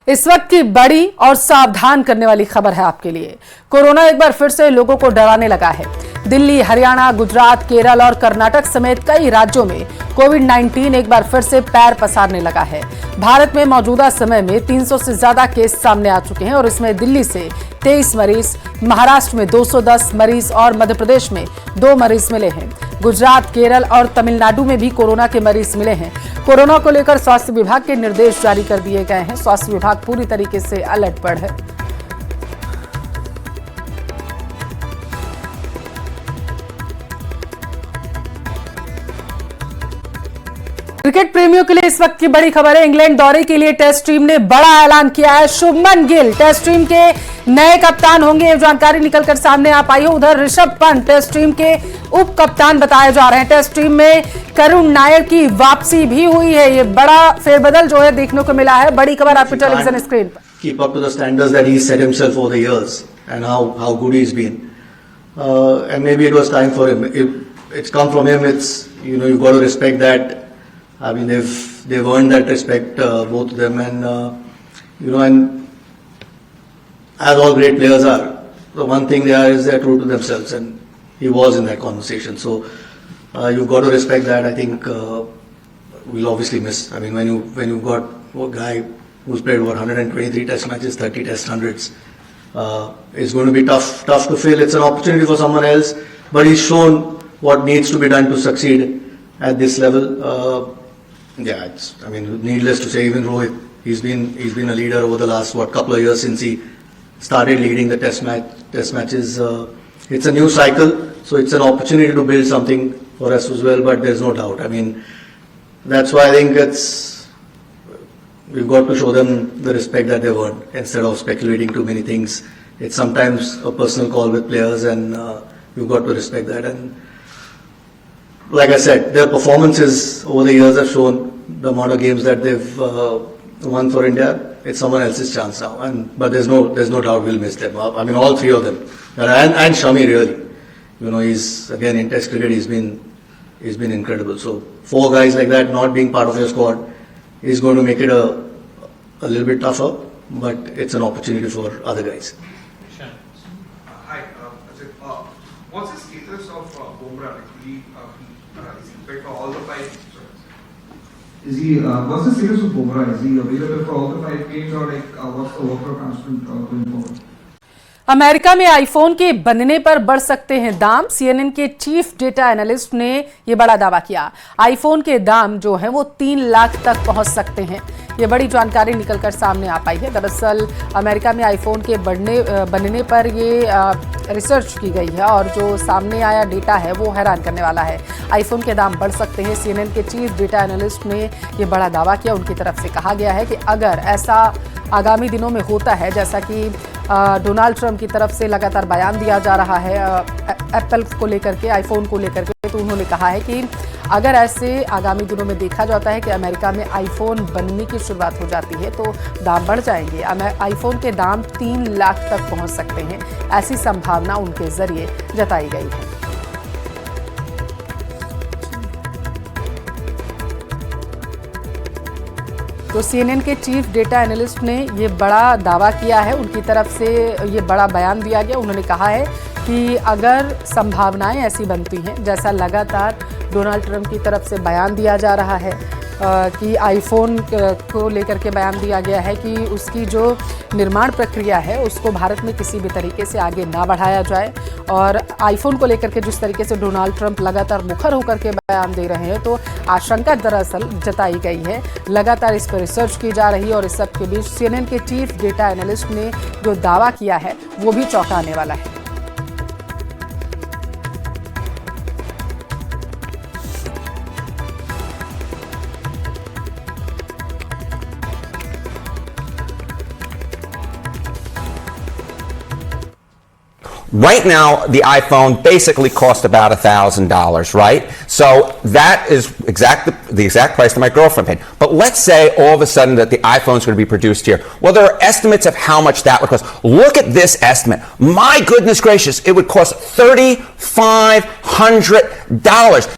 इस वक्त की बड़ी और सावधान करने वाली खबर है आपके लिए। कोरोना एक बार फिर से लोगों को डराने लगा है। दिल्ली, हरियाणा, गुजरात, केरल और कर्नाटक समेत कई राज्यों में कोविड-19 एक बार फिर से पैर पसारने लगा है। भारत में मौजूदा समय में 300 से ज्यादा केस सामने आ चुके हैं और इसमें दिल्ली से 23 मरीज, महाराष्ट्र में 210 मरीज और मध्य प्रदेश में 2 मरीज मिले हैं। गुजरात, केरल और तमिलनाडु में भी कोरोना के मरीज मिले हैं। कोरोना को लेकर स्वास्थ्य विभाग के निर्देश जारी कर दिए गए हैं। स्वास्थ्य विभाग पूरी तरीके से अलर्ट पर है। क्रिकेट प्रेमियों के लिए इस वक्त की बड़ी खबर है। इंग्लैंड दौरे के लिए टेस्ट टीम ने बड़ा ऐलान किया है। शुभमन गिल टेस्ट टीम के नए कप्तान होंगे, ये जानकारी निकलकर सामने आ पाई है। उधर ऋषभ पंत टेस्ट टीम के उप कप्तान बताए जा रहे हैं। टेस्ट टीम में करुण नायर की वापसी भी हुई है। ये बड़ा फेरबदल जो है देखने को मिला है। बड़ी खबर आपके टेलीविजन स्क्रीन पर। Keep up to the standards that he set himself over the years and how good he's been, and maybe it was time for him. It's come from him. It's you've got to respect that. I mean they've earned that respect, both of them, and and as all great players are, the one thing they are is they're true to themselves, and he was in that conversation. So you've got to respect that. I think we'll obviously miss. I mean when you got a guy who's played 123 test matches, 30 test hundreds, it's going to be tough to fill. It's an opportunity for someone else, but he's shown what needs to be done to succeed at this level. Needless to say, even Rohit, he's been a leader over the last couple of years since he started leading the test matches. It's a new cycle, so it's an opportunity to build something for us as well. But there's no doubt. I mean, that's why I think we've got to show them the respect that they've earned instead of speculating too many things. It's sometimes a personal call with players, and you've got to respect that. And like I said, their performances over the years have shown the amount of games that they've won for India. It's someone else's chance now, but there's no doubt we'll miss them. I mean, all three of them, and Shami really. He's again in Test cricket. He's been incredible. So 4 guys like that not being part of your squad is going to make it a little bit tougher, but it's an opportunity for other guys. Hi, what's the status of Bumrah? Is he fit for all the 5? What's the status of Bumrah? Is he available for all the 5 games, or what's the work announcement going forward? America में iPhone के बनने पर बढ़ सकते हैं दाम। CNN के chief data analyst ने यह बड़ा दावा किया। आईफोन के दाम जो हैं वो 3 लाख तक पहुंच सकते हैं। ये बड़ी जानकारी निकलकर सामने आ पाई है। दरअसल अमेरिका में आईफोन के बनने पर ये रिसर्च की गई है और जो सामने आया डेटा है वो हैरान करने वाला है। आईफोन के दाम बढ़ सकते हैं। CNN के चीफ डेटा एनालिस्ट ने ये बड़ा दावा किया। उनकी तरफ से कहा गया है कि अगर ऐसा आगामी दिनों में होता है, जैसा कि डोनाल्ड ट्रंप की तरफ से लगातार बयान दिया जा रहा है एप्पल को लेकर के, आईफोन को लेकर के, तो उन्होंने कहा है कि अगर ऐसे आगामी दिनों में देखा जाता है कि अमेरिका में आईफोन बनने की शुरुआत हो जाती है तो दाम बढ़ जाएंगे। आईफोन के दाम 3 लाख तक पहुंच सकते हैं, ऐसी संभावना उनके जरिए जताई गई है। तो CNN के चीफ डेटा एनालिस्ट ने ये बड़ा दावा किया है। उनकी तरफ से ये बड़ा बयान दिया गया। उन्होंने कहा है कि अगर संभावनाएं ऐसी बनती हैं, जैसा लगातार डोनाल्ड ट्रंप की तरफ से बयान दिया जा रहा है कि आईफोन को लेकर के बयान दिया गया है कि उसकी जो निर्माण प्रक्रिया है उसको भारत में किसी भी तरीके से आगे ना बढ़ाया जाए, और आईफोन को लेकर के जिस तरीके से डोनाल्ड ट्रंप लगातार मुखर होकर के बयान दे रहे हैं, तो आशंका दरअसल जताई गई है। लगातार इस पर रिसर्च की जा रही है और इस सब के बीच CNN के चीफ डेटा एनालिस्ट ने जो दावा किया है वो भी चौंकाने वाला है। Right now, the iPhone basically cost about $1,000, right? So that is the exact price that my girlfriend paid. But let's say all of a sudden that the iPhone is going to be produced here. Well, there are estimates of how much that would cost. Look at this estimate. My goodness gracious, it would cost $3,500.